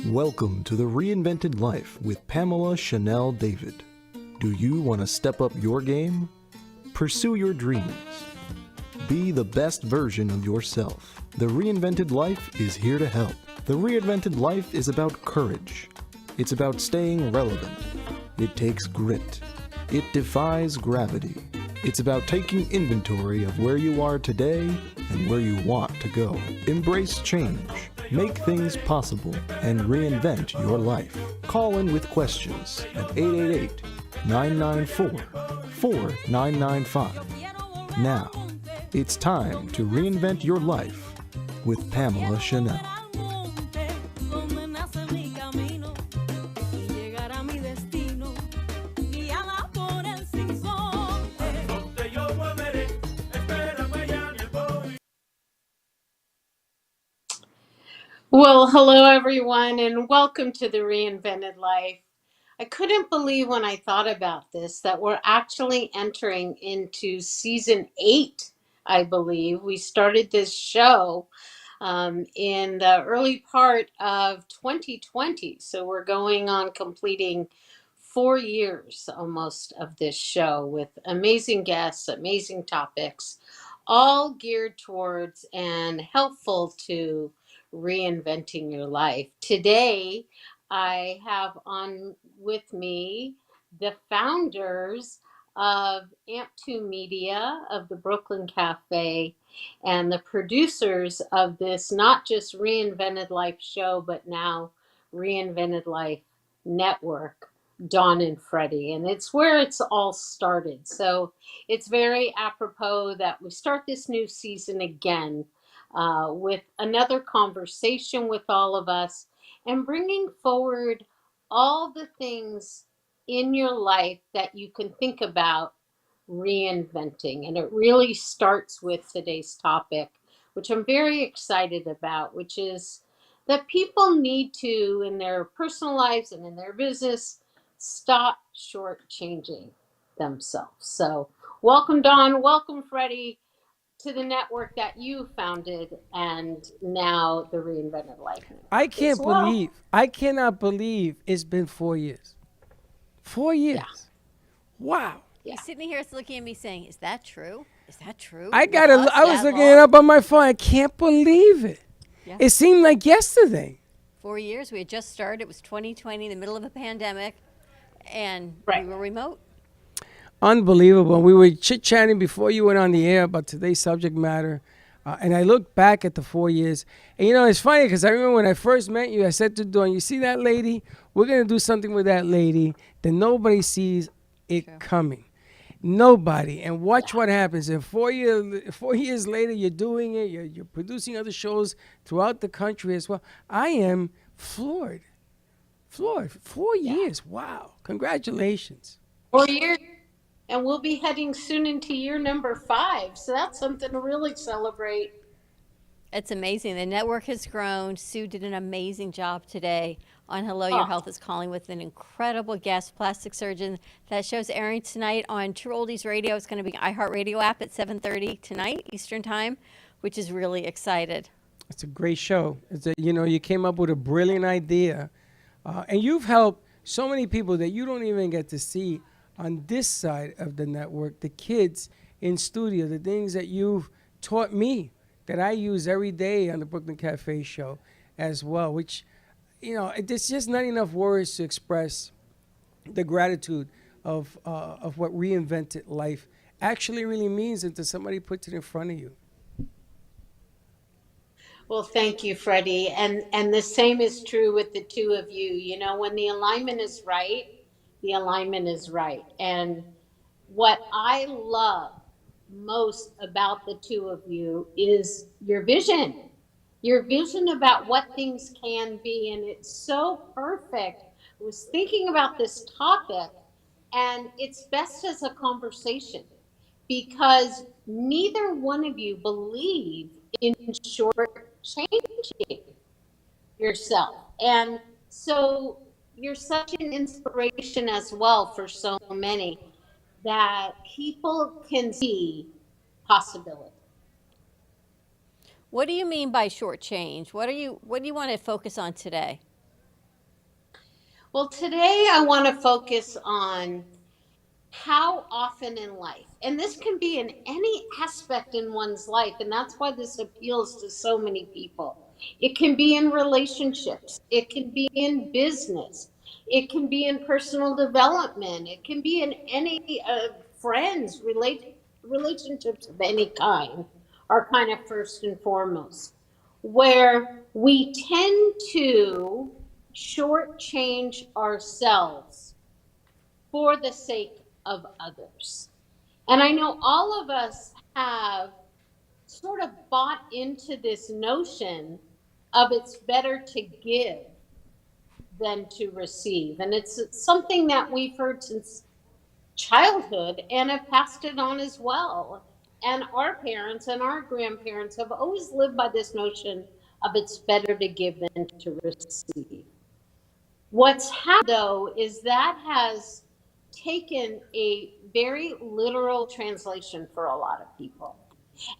Welcome to the Reinvented Life with Pamela Chanel David. Do you want to step up your game? Pursue your dreams. Be the best version of yourself. The Reinvented Life is here to help. The Reinvented Life is about courage. It's about staying relevant. It takes grit. It defies gravity. It's about taking inventory of where you are today and where you want to go. Embrace change. Make things possible and reinvent your life. Call in with questions at 888-994-4995. Now, it's time to reinvent your life with Pamela Chanel. Well, hello everyone, and welcome to the Reinvented Life. I couldn't believe when I thought about this that we're actually entering into season 8, I believe. We started this show in the early part of 2020. So we're going on completing 4 years almost of this show with amazing guests, amazing topics, all geared towards and helpful to reinventing your life. Today, I have on with me the founders of AMP2 Media of the Brooklyn Cafe and the producers of this, not just Reinvented Life show, but now Reinvented Life Network, Dawn and Freddie. And it's where it's all started. So it's very apropos that we start this new season again with another conversation with all of us and bringing forward all the things in your life that you can think about reinventing. And it really starts with today's topic, which I'm very excited about, which is that people need to, in their personal lives and in their business, stop shortchanging themselves. So, welcome, Dawn. Welcome, Freddie, to the network that you founded and now the Reinvented Life I Network as can't well. believe, I cannot believe it's been 4 years. 4 years. Yeah. Wow. Yeah. He's sitting here looking at me saying, "Is that true? Is that true?" I With us was that looking it long? up on my phone. I can't believe it. Yeah. It seemed like yesterday. 4 years. We had just started. It was 2020, in the middle of a pandemic, and Right. we were remote. Unbelievable. We were chit-chatting before you went on the air about today's subject matter. And I look back at the 4 years. And, it's funny because I remember when I first met you, I said to Dawn, you see that lady? We're going to do something with that lady that nobody sees it True. coming. Nobody. And watch what happens. And 4 years later, you're doing it. You're producing other shows throughout the country as well. I am floored. Floored. 4 years. Wow. Congratulations. 4 years. And we'll be heading soon into year number 5. So that's something to really celebrate. It's amazing. The network has grown. Sue did an amazing job today on Hello, Your Oh, Health is Calling with an incredible guest, plastic surgeon. That show's airing tonight on True Oldies Radio. It's going to be iHeartRadio app at 7:30 tonight, Eastern Time, which is really excited. It's a great show. You came up with a brilliant idea. And you've helped so many people that you don't even get to see on this side of the network, the kids in studio, the things that you've taught me that I use every day on the Brooklyn Cafe show as well, which, it's just not enough words to express the gratitude of what reinvented life actually really means until somebody puts it in front of you. well, thank you, Freddie. And the same is true with the two of you. You know, when the alignment is right, the alignment is right. And what I love most about the two of you is your vision about what things can be. And it's so perfect. I was thinking about this topic, and it's best as a conversation because neither one of you believe in short changing yourself. And so you're such an inspiration as well for so many that people can see possibility. What do you mean by short change? What do you want to focus on today? Well, today I want to focus on how often in life, and this can be in any aspect in one's life, and that's why this appeals to so many people. It can be in relationships, it can be in business, it can be in personal development, it can be in any friends, relationships of any kind are kind of first and foremost, where we tend to shortchange ourselves for the sake of others. And I know all of us have sort of bought into this notion of it's better to give than to receive. And it's something that we've heard since childhood and have passed it on as well. And our parents and our grandparents have always lived by this notion of it's better to give than to receive. What's happened though is that has taken a very literal translation for a lot of people.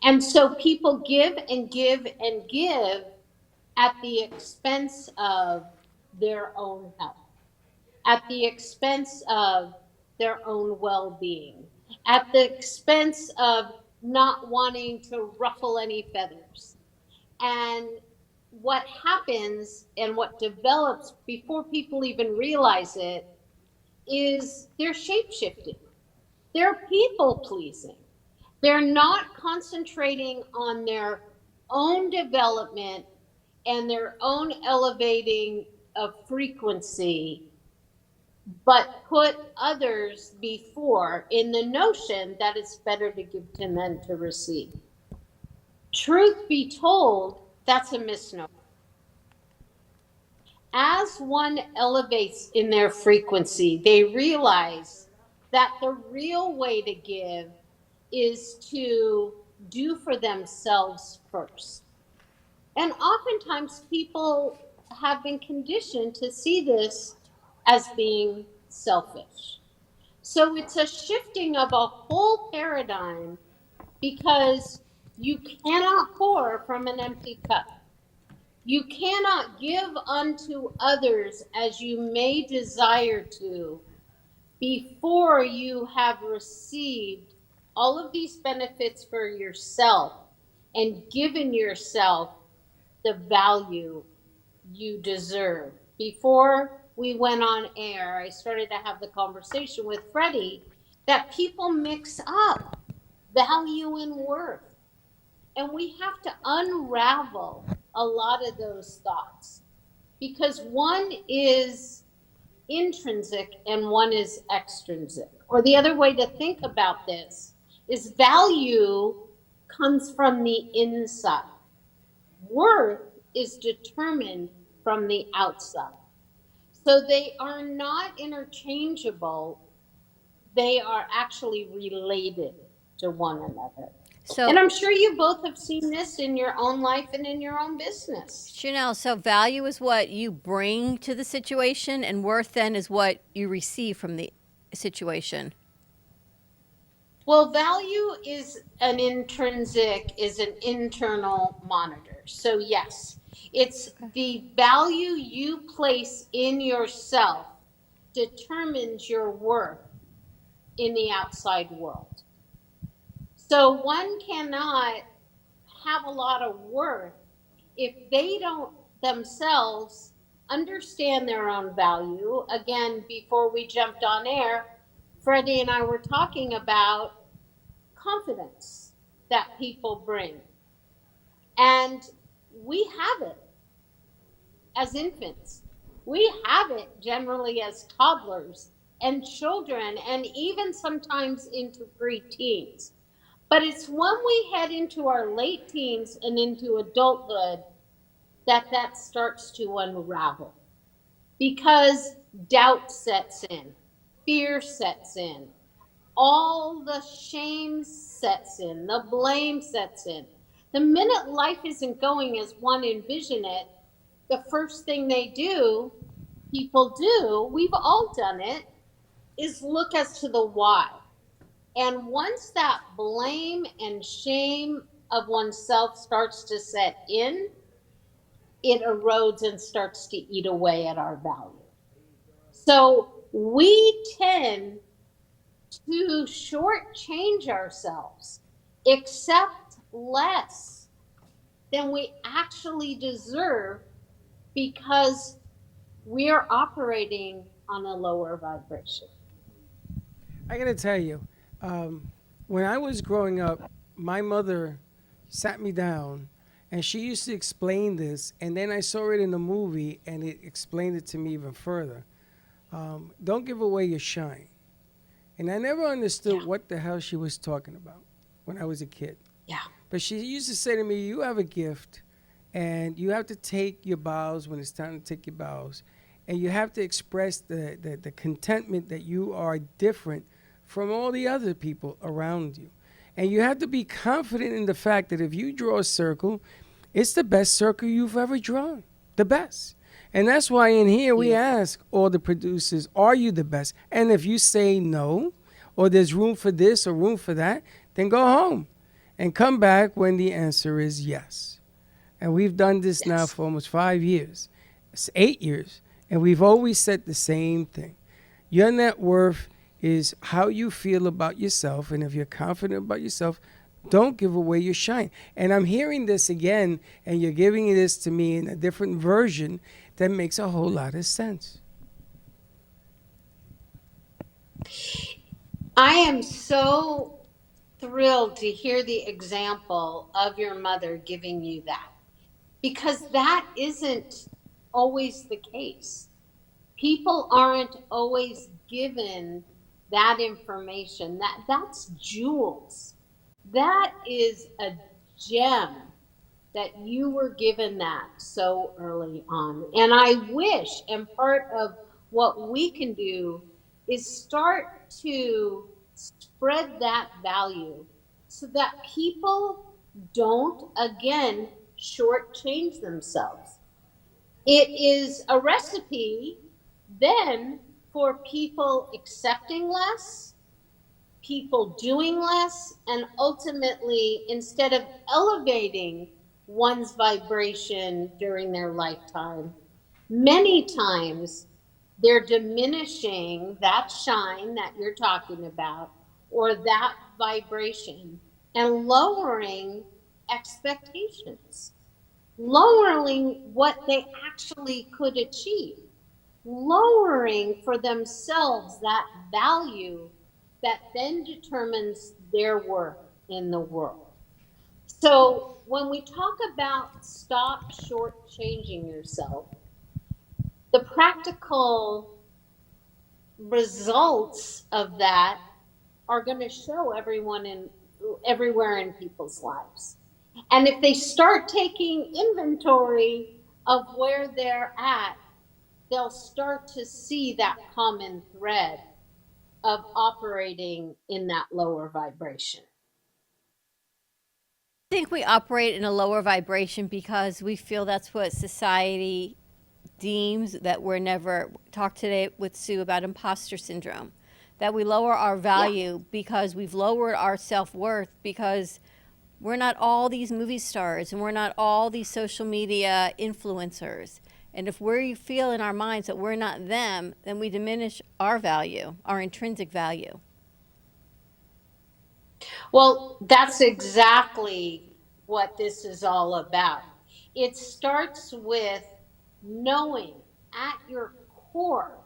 And so people give and give and give at the expense of their own health, at the expense of their own well being, at the expense of not wanting to ruffle any feathers. And what happens and what develops before people even realize it is they're shape shifting, they're people pleasing, they're not concentrating on their own development and their own elevating of frequency, but put others before in the notion that it's better to give to than to receive. Truth be told, that's a misnomer. As one elevates in their frequency, they realize that the real way to give is to do for themselves first. And oftentimes people have been conditioned to see this as being selfish. So it's a shifting of a whole paradigm because you cannot pour from an empty cup. You cannot give unto others as you may desire to before you have received all of these benefits for yourself and given yourself the value you deserve. Before we went on air, I started to have the conversation with Freddie that people mix up value and worth. And we have to unravel a lot of those thoughts because one is intrinsic and one is extrinsic. Or the other way to think about this is value comes from the inside, worth is determined from the outside. So they are not interchangeable, they are actually related to one another. And So, I'm sure you both have seen this in your own life and in your own business. Chanel, so value is what you bring to the situation, and worth then is what you receive from the situation. Well, value is an internal monitor. So, yes, it's the value you place in yourself determines your worth in the outside world. So, one cannot have a lot of worth if they don't themselves understand their own value. Again, before we jumped on air, Freddie and I were talking about confidence that people bring. And we have it as infants. We have it generally as toddlers and children, and even sometimes into preteens. But it's when we head into our late teens and into adulthood that that starts to unravel because doubt sets in, fear sets in, all the shame sets in, the blame sets in. The minute life isn't going as one envision it, the first thing people do, we've all done it, is look as to the why. And once that blame and shame of oneself starts to set in, it erodes and starts to eat away at our value. So we tend to shortchange ourselves, accept less than we actually deserve because we are operating on a lower vibration. I gotta tell you, when I was growing up, my mother sat me down and she used to explain this, and then I saw it in the movie and it explained it to me even further. Don't give away your shine. And I never understood Yeah. what the hell she was talking about when I was a kid. Yeah. But she used to say to me, "You have a gift, and you have to take your bows when it's time to take your bows. And you have to express the contentment that you are different from all the other people around you. And you have to be confident in the fact that if you draw a circle, it's the best circle you've ever drawn. The best." And that's why in here we Yeah. ask all the producers, are you the best? And if you say no, or there's room for this or room for that, then go home and come back when the answer is yes. And we've done this now Yes. for almost 5 years. It's 8 years. And we've always said the same thing. Your net worth is how you feel about yourself. And if you're confident about yourself, don't give away your shine. And I'm hearing this again, and you're giving this to me in a different version that makes a whole lot of sense. I am so thrilled to hear the example of your mother giving you that because that isn't always the case. People aren't always given that information. That's jewels. That is a gem that you were given that so early on. And I wish, and part of what we can do is start to spread that value so that people don't, again, shortchange themselves. It is a recipe then for people accepting less, people doing less, and ultimately, instead of elevating one's vibration during their lifetime, many times they're diminishing that shine that you're talking about or that vibration and lowering expectations, lowering what they actually could achieve, lowering for themselves that value that then determines their worth in the world. So when we talk about stop shortchanging yourself, the practical results of that are going to show everyone in everywhere in people's lives. And if they start taking inventory of where they're at, they'll start to see that common thread of operating in that lower vibration. I think we operate in a lower vibration because we feel that's what society deems that we're never talked today with Sue about imposter syndrome, that we lower our Yeah. value because we've lowered our self-worth because we're not all these movie stars and we're not all these social media influencers. And if we feel in our minds that we're not them, then we diminish our value, our intrinsic value. Well, that's exactly what this is all about. It starts with knowing at your core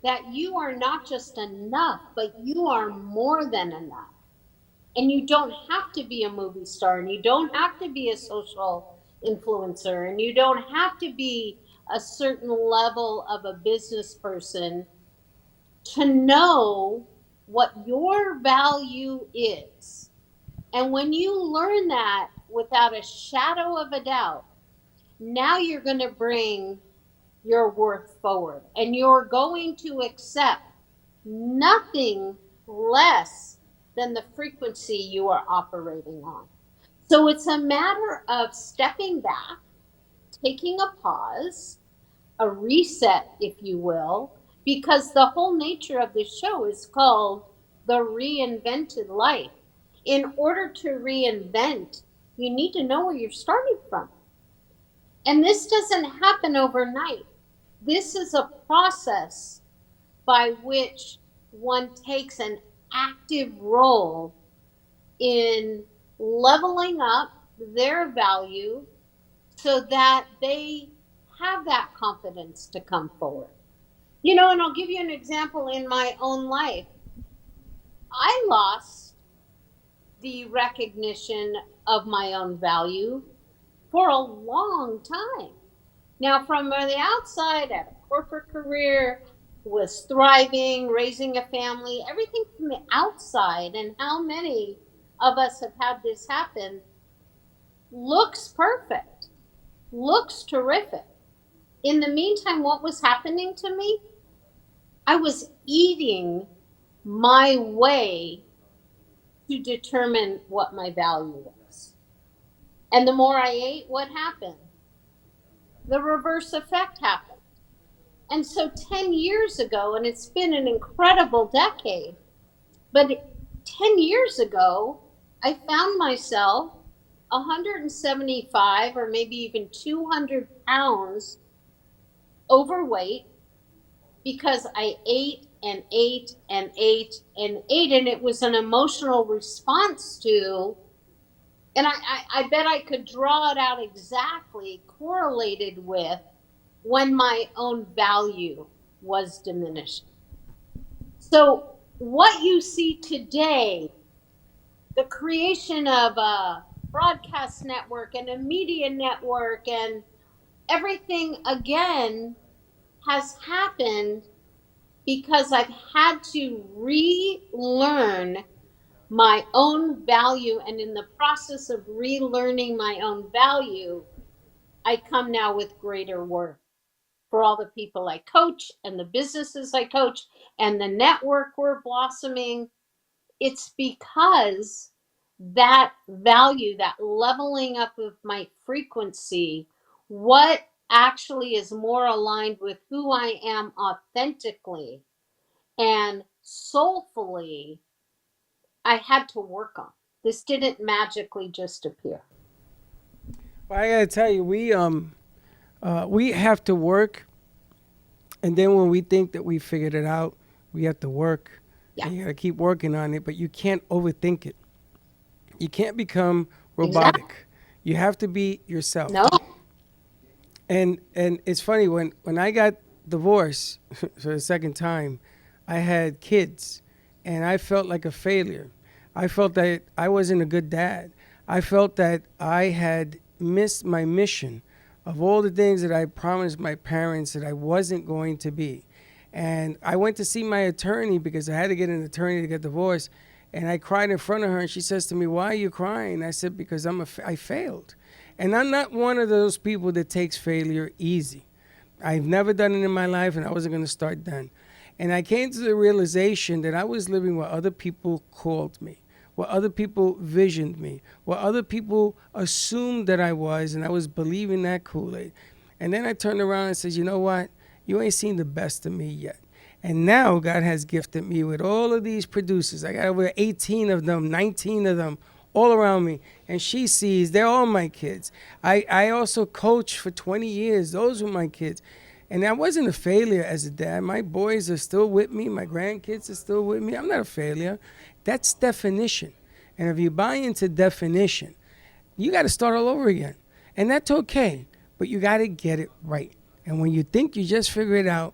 that you are not just enough, but you are more than enough. And you don't have to be a movie star, and you don't have to be a social influencer, and you don't have to be a certain level of a business person to know what your value is. And when you learn that without a shadow of a doubt, now you're going to bring your worth forward and you're going to accept nothing less than the frequency you are operating on. So it's a matter of stepping back, taking a pause, a reset, if you will, because the whole nature of this show is called The Reinvented Life. In order to reinvent, you need to know where you're starting from. And this doesn't happen overnight. This is a process by which one takes an active role in leveling up their value so that they have that confidence to come forward. And I'll give you an example in my own life. I lost the recognition of my own value for a long time. Now, from the outside, at a corporate career, was thriving, raising a family, everything from the outside, and how many of us have had this happen, looks perfect, looks terrific. In the meantime, what was happening to me? I was eating my way to determine what my value was. And the more I ate, what happened? The reverse effect happened. And so 10 years ago, and it's been an incredible decade, but 10 years ago, I found myself 175 or maybe even 200 pounds overweight because I ate and ate and ate and ate. And it was an emotional response to, and I bet I could draw it out exactly correlated with when my own value was diminished. So, what you see today, the creation of a broadcast network and a media network and everything again has happened because I've had to relearn my own value. And in the process of relearning my own value, I come now with greater worth for all the people I coach and the businesses I coach and the network we're blossoming. It's because that value, that leveling up of my frequency, what actually is more aligned with who I am authentically and soulfully, I had to work on. This didn't magically just appear. Well, I gotta tell you, we have to work, and then when we think that we figured it out, we have to work, Yeah, and you gotta keep working on it. But you can't overthink it. You can't become exactly. robotic. You have to be yourself. No, And it's funny when I got divorced for the second time, I had kids, and I felt like a failure. I felt that I wasn't a good dad. I felt that I had missed my mission of all the things that I promised my parents that I wasn't going to be. And I went to see my attorney because I had to get an attorney to get divorced. And I cried in front of her, and she says to me, "Why are you crying?" I said, "Because I failed." And I'm not one of those people that takes failure easy. I've never done it in my life, and I wasn't going to start then. And I came to the realization that I was living what other people called me, what other people visioned me, what other people assumed that I was, and I was believing that Kool-Aid. And then I turned around and said, "You know what? You ain't seen the best of me yet." And now God has gifted me with all of these producers. I got over 18 of them, 19 of them, all around me. And she sees they're all my kids. I also coached for 20 years. Those were my kids. And I wasn't a failure as a dad. My boys are still with me. My grandkids are still with me. I'm not a failure. That's definition. And if you buy into definition, you got to start all over again. And that's okay. But you got to get it right. And when you think you just figure it out,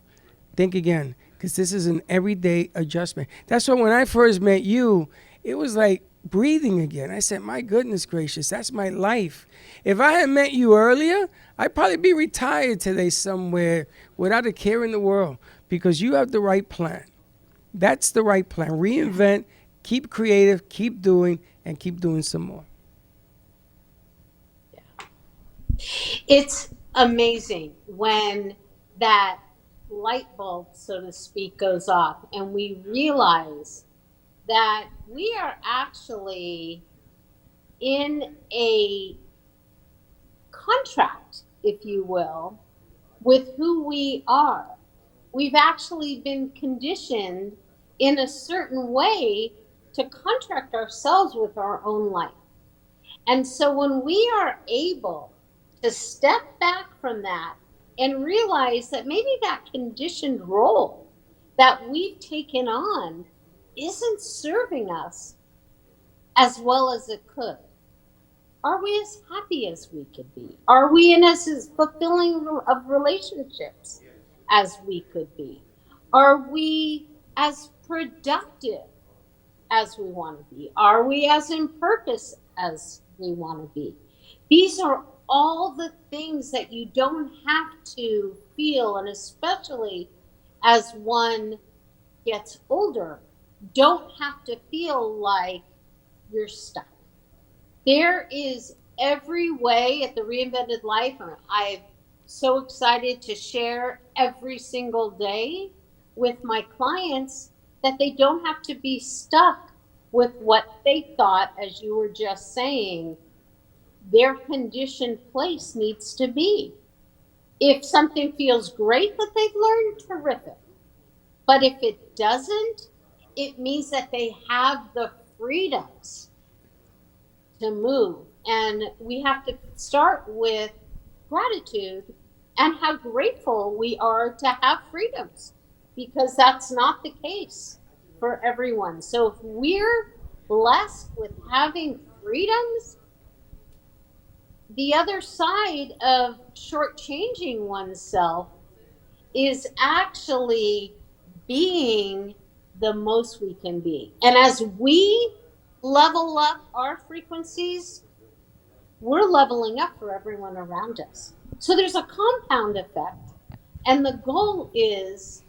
think again. Because this is an everyday adjustment. That's why when I first met you, it was like breathing again. I said, my goodness gracious, that's my life. If I had met you earlier, I'd probably be retired today somewhere without a care in the world because you have the right plan. That's the right plan. Reinvent, keep creative, keep doing, and keep doing some more. it's amazing when that light bulb, so to speak, goes off and we realize that we are actually in a contract, if you will, with who we are. We've actually been conditioned in a certain way to contract ourselves with our own life. And so when we are able to step back from that and realize that maybe that conditioned role that we've taken on isn't serving us as well as it could? Are we as happy as we could be? Are we in as fulfilling of relationships as we could be? Are we as productive as we want to be? Are we as in purpose as we want to be? These are all the things that you don't have to feel, and especially as one gets older, don't have to feel like you're stuck. There is every way at the Reinvented Life, and I'm so excited to share every single day with my clients that they don't have to be stuck with what they thought, as you were just saying, their conditioned place needs to be. If something feels great that they've learned, terrific. But if it doesn't, it means that they have the freedoms to move. And we have to start with gratitude and how grateful we are to have freedoms, because that's not the case for everyone. So if we're blessed with having freedoms, the other side of shortchanging oneself is actually being the most we can be. And as we level up our frequencies, we're leveling up for everyone around us. So there's a compound effect. And the goal is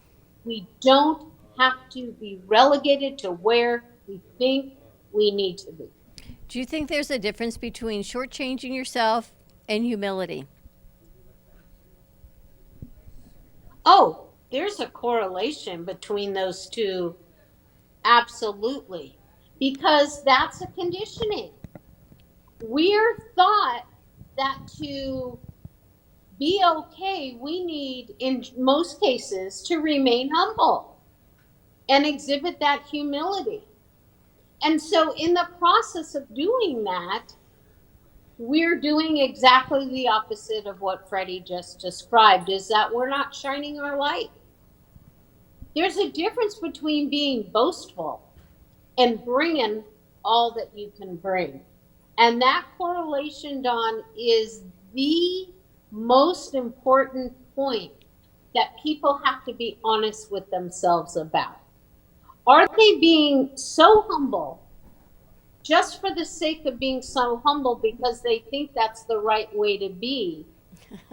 we don't have to be relegated to where we think we need to be. Do you think there's a difference between shortchanging yourself and humility? Oh, there's a correlation between those two. Absolutely. Because that's a conditioning. We're thought that to be okay, we need, in most cases, to remain humble and exhibit that humility. And so, in the process of doing that, we're doing exactly the opposite of what Freddie just described, is that we're not shining our light. There's a difference between being boastful and bringing all that you can bring. And that correlation, Don, is the most important point that people have to be honest with themselves about. Are they being so humble just for the sake of being so humble because they think that's the right way to be,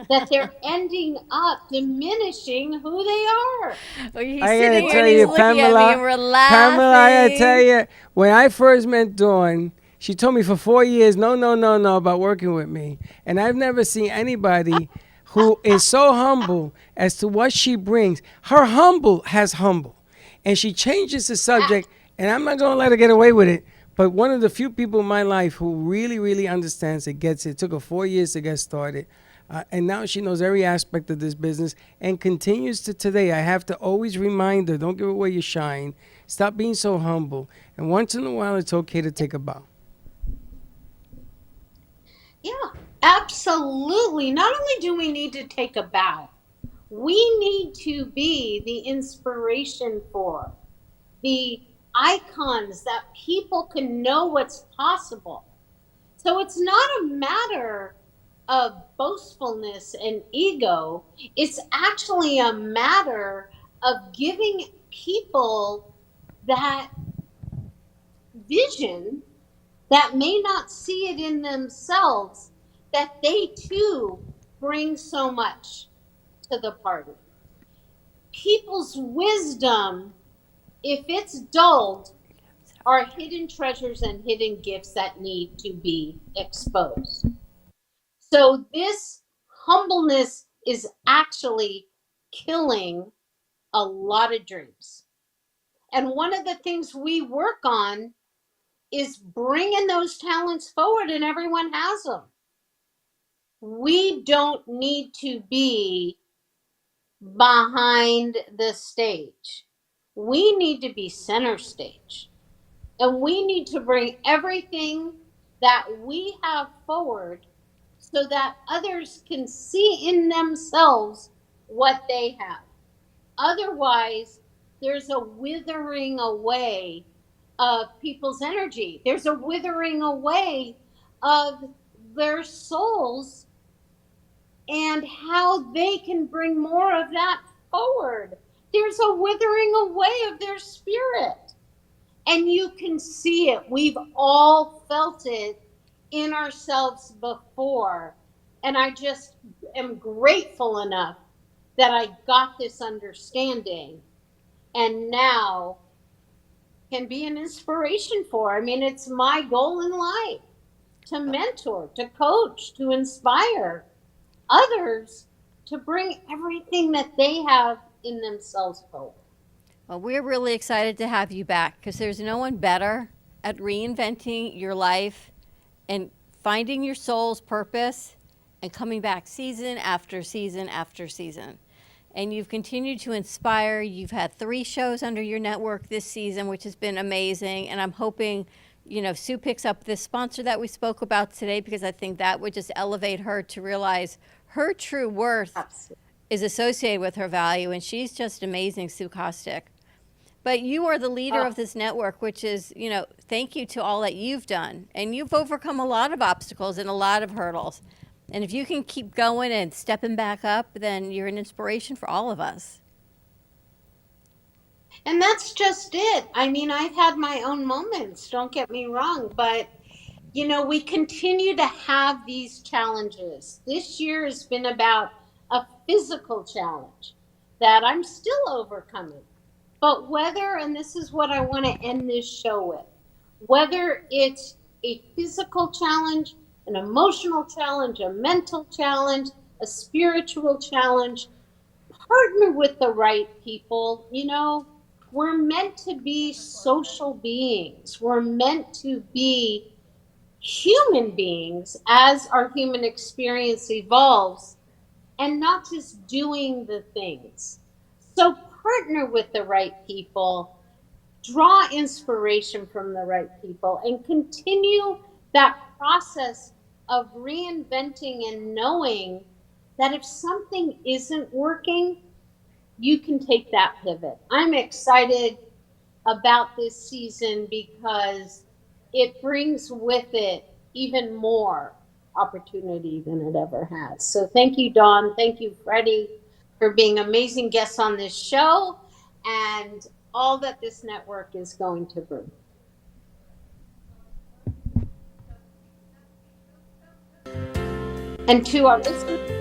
that they're ending up diminishing who they are? Well, he's I sitting gotta here tell and he's you, looking at me and Pamela, we're Pamela, I gotta tell laughing. you, when I first met Dawn, she told me for 4 years, no, no, no, no, about working with me. And I've never seen anybody who is so humble as to what she brings. Her humble has humble. And she changes the subject, and I'm not gonna let her get away with it. But one of the few people in my life who really, really understands it, gets it. It took her 4 years to get started. And now she knows every aspect of this business and continues to today. I have to always remind her, don't give away your shine. Stop being so humble. And once in a while, it's okay to take a bow. Yeah, absolutely. Not only do we need to take a bow, we need to be the inspiration for, the icons that people can know what's possible. So it's not a matter of boastfulness and ego, it's actually a matter of giving people that vision that may not see it in themselves, that they too bring so much to the party. People's wisdom, if it's dulled, are hidden treasures and hidden gifts that need to be exposed. So, this humbleness is actually killing a lot of dreams. And one of the things we work on is bringing those talents forward, and everyone has them. We don't need to be behind the stage. We need to be center stage. And we need to bring everything that we have forward so that others can see in themselves what they have. Otherwise, there's a withering away of people's energy. There's a withering away of their souls and how they can bring more of that forward. There's a withering away of their spirit. And you can see it. We've all felt it in ourselves before. And I just am grateful enough that I got this understanding and now can be an inspiration for. I mean, it's my goal in life to mentor, to coach, to inspire others to bring everything that they have in themselves forward. Well, we're really excited to have you back because there's no one better at reinventing your life and finding your soul's purpose and coming back season after season after season. And you've continued to inspire. You've had 3 shows under your network this season, which has been amazing. And I'm hoping, Sue picks up this sponsor that we spoke about today because I think that would just elevate her to realize her true worth Absolutely. is associated with her value. And she's just amazing, Sue Kostick. But you are the leader of this network, which is, thank you to all that you've done. And you've overcome a lot of obstacles and a lot of hurdles. And if you can keep going and stepping back up, then you're an inspiration for all of us. And that's just it. I mean, I've had my own moments, don't get me wrong, but we continue to have these challenges. This year has been about a physical challenge that I'm still overcoming. But whether, and this is what I want to end this show with, whether it's a physical challenge, an emotional challenge, a mental challenge, a spiritual challenge, partner with the right people. We're meant to be social beings. We're meant to be human beings as our human experience evolves and not just doing the things. So partner with the right people, draw inspiration from the right people, and continue that process of reinventing and knowing that if something isn't working, you can take that pivot. I'm excited about this season because it brings with it even more opportunity than it ever has. So thank you, Dawn. Thank you, Freddie, for being amazing guests on this show and all that this network is going to bring. And to our listeners,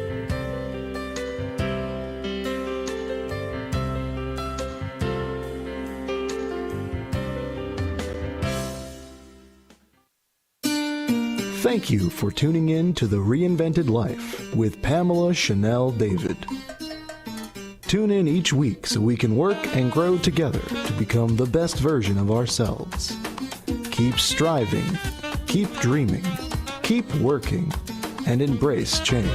Thank you for tuning in to The Reinvented Life with Pamela Chanel David. Tune in each week so we can work and grow together to become the best version of ourselves. Keep striving, keep dreaming, keep working, and embrace change.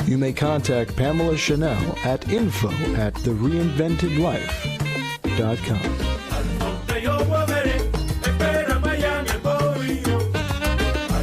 You may contact Pamela Chanel at info@thereinventedlife.com.